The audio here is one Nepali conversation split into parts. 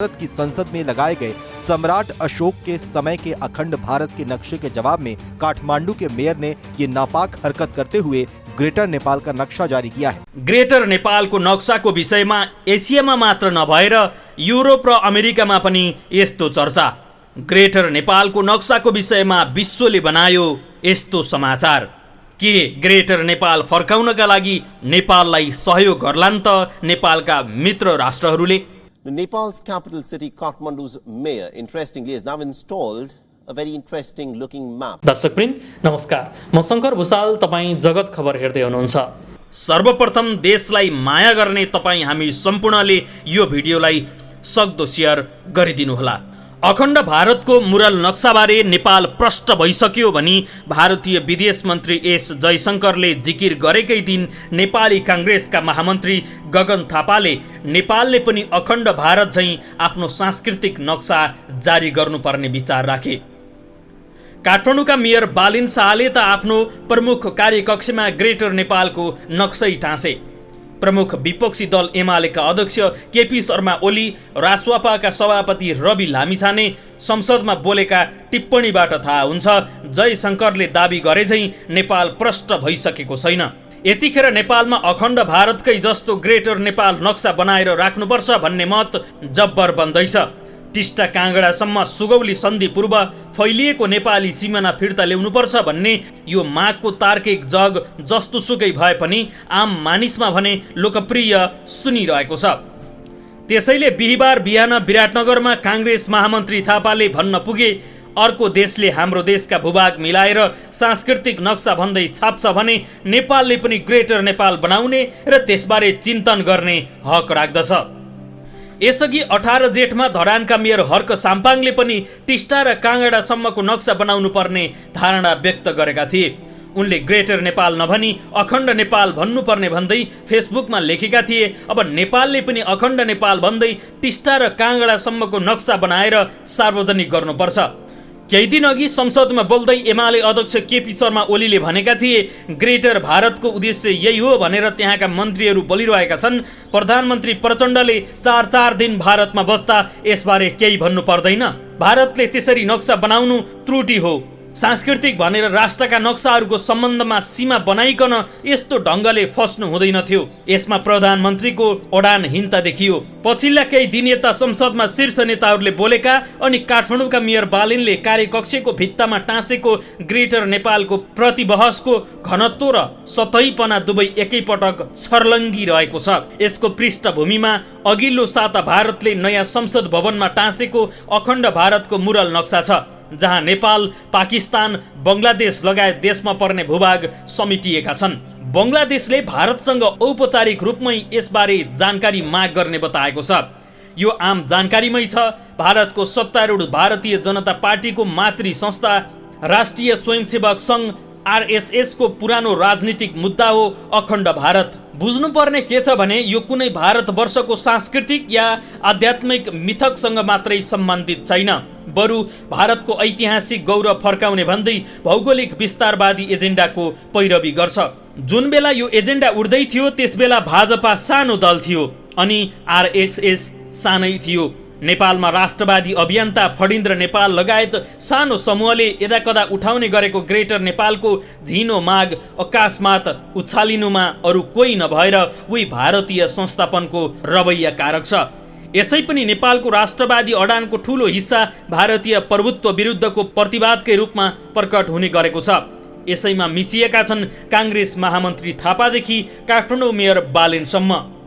भारत की संसद में लगाए गए सम्राट अशोक के समय के अखंड भारत के नक्शे के जवाब में काठमांडू के मेयर ने ये नापाक हरकत करते हुए ग्रेटर नेपाल का नक्शा जारी किया है। ग्रेटर नेपालको नक्साको विषयमा एसियामा मात्र नभएर युरोप र अमेरिकामा पनि यस्तो चर्चा। ग्रेटर नेपालको नक्साको विषयमा विश्वले बनायो यस्तो समाचार। के ग्रेटर नेपाल फर्काउनका लागि नेपाललाई सहयोग गर्लान् त नेपालका मित्र राष्ट्रहरूले? Nepal's capital city Kathmandu's mayor, interestingly, has now installed a very interesting looking map. दर्शकवृन्द नमस्कार, म शङ्कर भुसाल, तपाईँ जगत खबर हेर्दै हुनुहुन्छ। सर्वप्रथम देशलाई माया गर्ने तपाईँ हामी सम्पूर्णले यो भिडियोलाई सक्दो शेयर गरिदिनुहोला। अखण्ड भारतको मुरल नक्साबारे नेपाल प्रष्ट भइसक्यो भनी भारतीय विदेश मन्त्री एस जयशङ्करले जिकिर गरेकै दिन नेपाली काङ्ग्रेसका महामन्त्री गगन थापाले नेपालले पनि अखण्ड भारत झैं आफ्नो सांस्कृतिक नक्सा जारी गर्नुपर्ने विचार राखे। काठमाडौँका मेयर बालिन शाहले त आफ्नो प्रमुख कार्यकक्षमा ग्रेटर नेपालको नक्सै टाँसे। प्रमुख विपक्षी दल एमालेका अध्यक्ष केपी शर्मा ओली, रासुवापाका सभापति रवि लामिछाने संसदमा बोलेका टिप्पणीबाट थाहा हुन्छ जयशङ्करले दाबी गरे झैं नेपाल प्रष्ट भइसकेको छैन। यतिखेर नेपालमा अखण्ड भारतकै जस्तो ग्रेटर नेपाल नक्सा बनाएर राख्नुपर्छ भन्ने मत जब्बर बन्दैछ। टिस्टा काँगडासम्म सुगौली सन्धि पूर्व फैलिएको नेपाली सिमाना फिर्ता ल्याउनुपर्छ भन्ने यो मागको तार्किक जग जस्तोसुकै भए पनि आम मानिसमा भने लोकप्रिय सुनिरहेको छ। त्यसैले बिहिबार बिहान विराटनगरमा काङ्ग्रेस महामन्त्री थापाले भन्न पुगे, अर्को देशले हाम्रो देशका भूभाग मिलाएर सांस्कृतिक नक्सा भन्दै छाप्छ भने नेपालले पनि ग्रेटर नेपाल बनाउने र त्यसबारे चिन्तन गर्ने हक राख्दछ। यसअघि 18 जेठमा धरानका मेयर हर्क साम्पाङले पनि टिस्टा र काँगडासम्मको नक्सा बनाउनु पर्ने धारणा व्यक्त गरेका थिए। उनले ग्रेटर नेपाल नभनी अखण्ड नेपाल भन्नुपर्ने भन्दै फेसबुकमा लेखेका थिए। अब नेपालले पनि अखण्ड नेपाल भन्दै टिस्टा र काँगडासम्मको नक्सा बनाएर सार्वजनिक गर्नुपर्छ। केही दिन अघि संसदमा बोल्दै एमाले अध्यक्ष केपी शर्मा ओलीले भनेका थिए ग्रेटर भारतको उद्देश्य यही हो भनेर त्यहाँका मन्त्रीहरू बोलिरहेका छन्। प्रधानमन्त्री प्रचण्डले 4 दिन भारतमा बस्दा यसबारे केही भन्नु पर्दैन। भारतले त्यसरी नक्सा बनाउनु त्रुटि हो। सांस्कृतिक भनेर राष्ट्रका नक्साहरूको सम्बन्धमा सीमा बनाइकन यस्तो ढङ्गले फस्नु हुँदैन थियो। यसमा प्रधानमन्त्रीको उडानहीनता देखियो। पछिल्ला केही दिन यता संसदमा शीर्ष नेताहरूले बोलेका अनि काठमाडौँका मेयर बालिनले कार्यकक्षको भित्तामा टाँसेको ग्रेटर नेपालको प्रतिबहसको घनत्व र सतहीपना दुवै एकैपटक छर्लङ्गी रहेको छ। यसको पृष्ठभूमिमा अघिल्लो साता भारतले नयाँ संसद भवनमा टाँसेको अखण्ड भारतको मुरल नक्सा छ, जहाँ नेपाल, पाकिस्तान, बङ्गलादेश लगायत देशमा पर्ने भूभाग समेटिएका छन्। बङ्गलादेशले भारतसँग औपचारिक रूपमै यसबारे जानकारी माग गर्ने बताएको छ। यो आम जानकारीमै छ। भारतको सत्तारूढ भारतीय जनता पार्टीको मातृ संस्था राष्ट्रिय स्वयंसेवक सङ्घ RSS को पुरानो राजनीतिक मुद्दा हो अखण्ड भारत। बुझ्नुपर्ने के छ भने यो कुनै भारतवर्षको सांस्कृतिक या आध्यात्मिक मिथकसँग मात्रै सम्बन्धित छैन, बरु भारतको ऐतिहासिक गौरव फर्काउने भन्दै भौगोलिक विस्तारवादी एजेन्डाको पैरवी गर्छ। जुन बेला यो एजेन्डा उड्दै थियो त्यसबेला भाजपा सानो दल थियो अनि RSS सानै थियो। नेपालमा राष्ट्रवादी अभियन्ता फणिन्द्र नेपाल लगायत सानो समूहले यदाकदा उठाउने गरेको ग्रेटर नेपालको झिनो माग अकाशमात उछालिनुमा अरू कोही नभएर उही भारतीय संस्थापनको रवैया कारक छ। यसै पनि नेपालको राष्ट्रवादी अडानको ठूलो हिस्सा भारतीय प्रभुत्व विरुद्धको प्रतिवादकै रूपमा प्रकट हुने गरेको छ। यसैमा मिसिएका छन् काङ्ग्रेस महामन्त्री थापादेखि काठमाडौँ मेयर बालिनसम्म।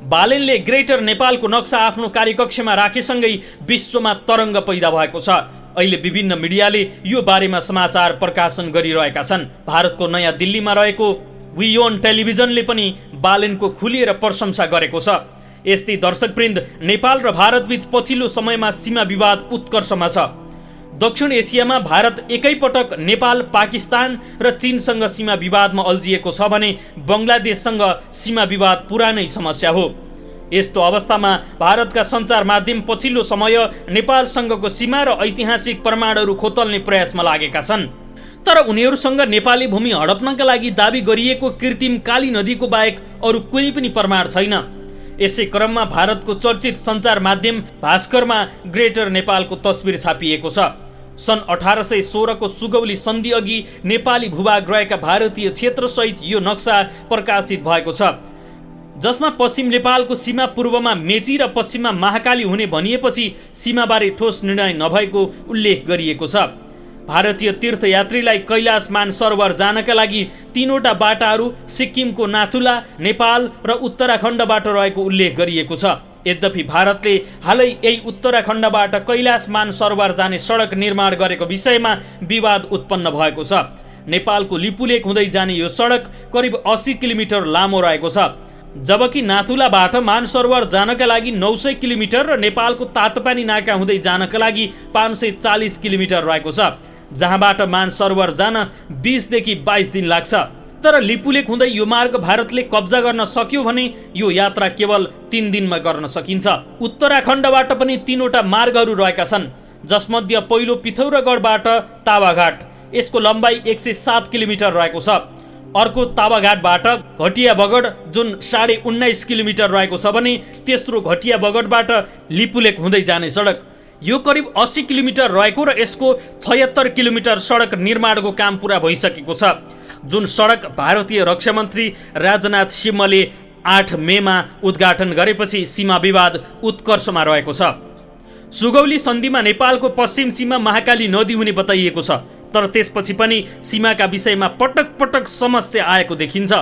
बालिनले ग्रेटर नेपालको नक्सा आफ्नो कार्यकक्षमा राखेसँगै विश्वमा तरङ्ग पैदा भएको छ। अहिले विभिन्न मिडियाले यो बारेमा समाचार प्रकाशन गरिरहेका छन्। भारतको नयाँ दिल्लीमा रहेको वियोन टेलिभिजनले पनि बालिनको खुलिएर प्रशंसा गरेको छ। यस्तै दर्शकवृन्द, नेपाल र भारतबीच पछिल्लो समयमा सीमा विवाद उत्कर्षमा छ। दक्षिण एसियामा भारत एकैपटक नेपाल, पाकिस्तान र चीनसँग सीमा विवादमा अल्झिएको छ भने बङ्गलादेशसँग सीमा विवाद पुरानै समस्या हो। यस्तो अवस्थामा भारतका सञ्चार माध्यम पछिल्लो समय नेपालसँगको सीमा र ऐतिहासिक प्रमाणहरू खोतल्ने प्रयासमा लागेका छन्। तर उनीहरूसँग नेपाली भूमि हडप्नका लागि दाबी गरिएको कृत्रिम काली नदीको बाहेक अरू कुनै पनि प्रमाण छैन। यसै क्रममा भारतको चर्चित सञ्चार माध्यम भास्करमा ग्रेटर नेपालको तस्बिर छापिएको छ। सन् 1816 को सुगौली सन्धि अघि नेपाली भूभाग रहेका भारतीय क्षेत्रसहित यो नक्सा प्रकाशित भएको छ, जसमा पश्चिम नेपालको सीमा पूर्वमा मेची र पश्चिममा महाकाली हुने भनिएपछि सीमाबारे ठोस निर्णय नभएको उल्लेख गरिएको छ। भारतीय तीर्थयात्रीलाई कैलाश मानसरोवर जानका लागि 3वटा बाटाहरू सिक्किमको नाथुला, नेपाल र उत्तराखण्डबाट रहेको उल्लेख गरिएको छ। यद्यपि भारतले हालै यही उत्तराखण्डबाट कैलाश मानसरोवर जाने सडक निर्माण गरेको विषयमा विवाद उत्पन्न भएको छ। नेपालको लिपुलेक हुँदै जाने यो सडक करिब 80 किलोमिटर लामो रहेको छ, जबकि नाथुलाबाट मानसरोवर जानका लागि 900 किलोमिटर र नेपालको तातोपानी नाका हुँदै जानका लागि 540 किलोमिटर रहेको छ, जहाँबाट मानसरोवर जान 20 देखि 22 दिन लाग्छ। तर लिपुलेक हुँदै यो मार्ग भारतले कब्जा गर्न सक्यो भने यो यात्रा केवल 3 दिनमा गर्न सकिन्छ। उत्तराखण्डबाट पनि 3वटा मार्गहरू रहेका छन्, जसमध्ये पहिलो पिथौरागढबाट तावाघाट, यसको लम्बाइ 107 किलोमिटर रहेको छ। अर्को तावाघाटबाट घटिया बगड जुन 19.5 किलोमिटर रहेको छ भने तेस्रो घटिया बगडबाट लिपुलेक हुँदै जाने सडक, यो करिब 80 किलोमिटर रहेको र यसको 76 किलोमिटर सडक निर्माणको काम पुरा भइसकेको छ, जुन सडक भारतीय रक्षा मन्त्री राजनाथ सिंहले 8 मेमा उद्घाटन गरेपछि सीमा विवाद उत्कर्षमा रहेको छ। सुगौली सन्धिमा नेपालको पश्चिम सीमा महाकाली नदी हुने बताइएको छ, तर त्यसपछि पनि सीमाका विषयमा पटक पटक समस्या आएको देखिन्छ।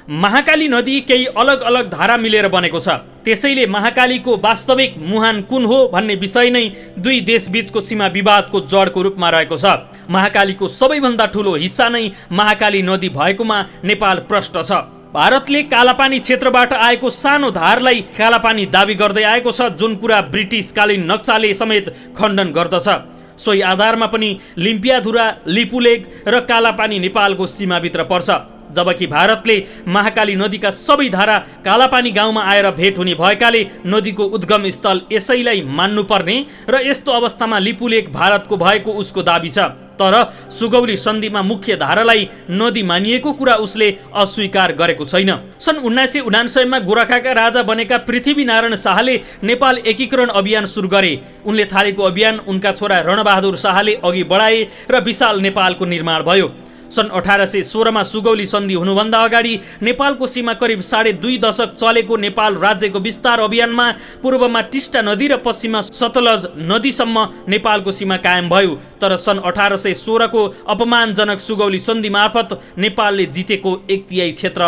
महाकाली नदी केही अलग अलग धारा मिलेर बनेको छ, त्यसैले महाकालीको वास्तविक मुहान कुन हो भन्ने विषय नै दुई देशबीचको सीमा विवादको जडको रूपमा रहेको छ। महाकालीको सबैभन्दा ठुलो हिस्सा नै महाकाली नदी भएकोमा नेपाल प्रष्ट छ। भारतले कालापानी क्षेत्रबाट आएको सानो धारलाई कालापानी दाबी गर्दै आएको छ, जुन कुरा ब्रिटिसकालीन नक्साले समेत खण्डन गर्दछ। सोही आधारमा पनि लिम्पियाधुरा, लिपुलेक र कालापानी नेपालको सीमाभित्र पर्छ, जबकि भारतले महाकाली नदीका सबै धारा कालापानी गाउँमा आएर भेट हुने भएकाले नदीको उद्गम स्थल यसैलाई मान्नुपर्ने र यस्तो अवस्थामा लिपुलेक भारतको भएको उसको दाबी छ। तर सुगौली सन्धिमा मुख्य धारालाई नदी मानिएको कुरा उसले अस्वीकार गरेको छैन। सन् 1979 मा गोरखाका राजा बनेका पृथ्वीनारायण शाहले नेपाल एकीकरण अभियान सुरु गरे। उनले थालेको अभियान उनका छोरा रणबहादुर शाहले अघि बढाए र विशाल नेपालको निर्माण भयो। सन् 1816 मा सुगौली सन्धि हुनुभन्दा अगाडि नेपालको सीमा करिब 2.5 दशक चलेको नेपाल राज्यको विस्तार अभियानमा पूर्वमा टिस्टा नदी र पश्चिममा सतलज नदीसम्म नेपालको सीमा कायम भयो। तर सन् 1816 को अपमानजनक सुगौली सन्धि मार्फत नेपालले जितेको 1/3 क्षेत्र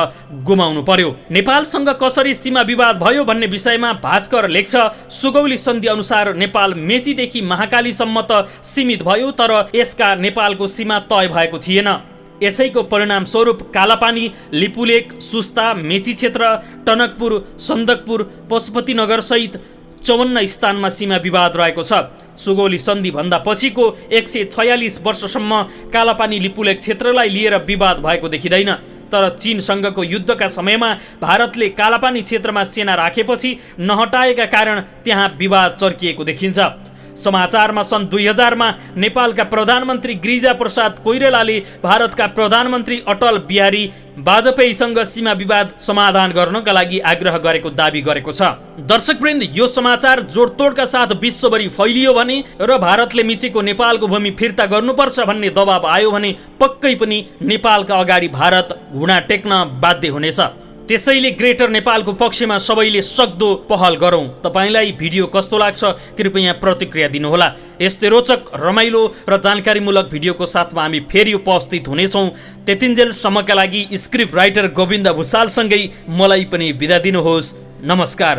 गुमाउनु पर्यो। नेपालसँग कसरी सीमा विवाद भयो भन्ने विषयमा भास्कर लेख्छ, सुगौली सन्धि अनुसार नेपाल मेचीदेखि महाकालीसम्म त सीमित भयो, तर यसका नेपालको सीमा तय भएको थिएन। यसैको परिणाम स्वरूप कालापानी, लिपुलेक, सुस्ता, मेची क्षेत्र, टनकपुर, सन्दकपुर, पशुपतिनगर सहित 54 स्थानमा सीमा विवाद रहेको छ। सुगौली सन्धि भन्दा पछिको 146 वर्षसम्म कालापानी लिपुलेक क्षेत्रलाई लिएर विवाद भएको देखिँदैन। तर चीनसँगको युद्धका समयमा भारतले कालापानी क्षेत्रमा सेना राखेपछि नहटाएका कारण त्यहाँ विवाद चर्किएको देखिन्छ। समाचारमा सन् 2000 मा नेपालका प्रधानमन्त्री गिरिजा प्रसाद कोइरालाले भारतका प्रधानमन्त्री अटल बिहारी वाजपेयीसँग सीमा विवाद समाधान गर्नका लागि आग्रह गरेको दाबी गरेको छ। दर्शकवृन्द, यो समाचार जोडतोडका साथ विश्वभरि फैलियो भने र भारतले मिचेको नेपालको भूमि फिर्ता गर्नुपर्छ भन्ने दबाब आयो भने पक्कै पनि नेपालका अगाडि भारत घुँडा टेक्न बाध्य हुनेछ। त्यसैले ग्रेटर नेपालको पक्षमा सबैले सक्दो पहल गरौँ। तपाईलाई भिडियो कस्तो लाग्छ कृपया प्रतिक्रिया दिनुहोला। यस्तै रोचक, रमाइलो र जानकारीमूलक भिडियोको साथमा हामी फेरि उपस्थित हुनेछौँ। त्यतिन्जेलसम्मका लागि स्क्रिप्ट राइटर गोविन्द भुसालसँगै मलाई पनि बिदा दिनुहोस्। नमस्कार।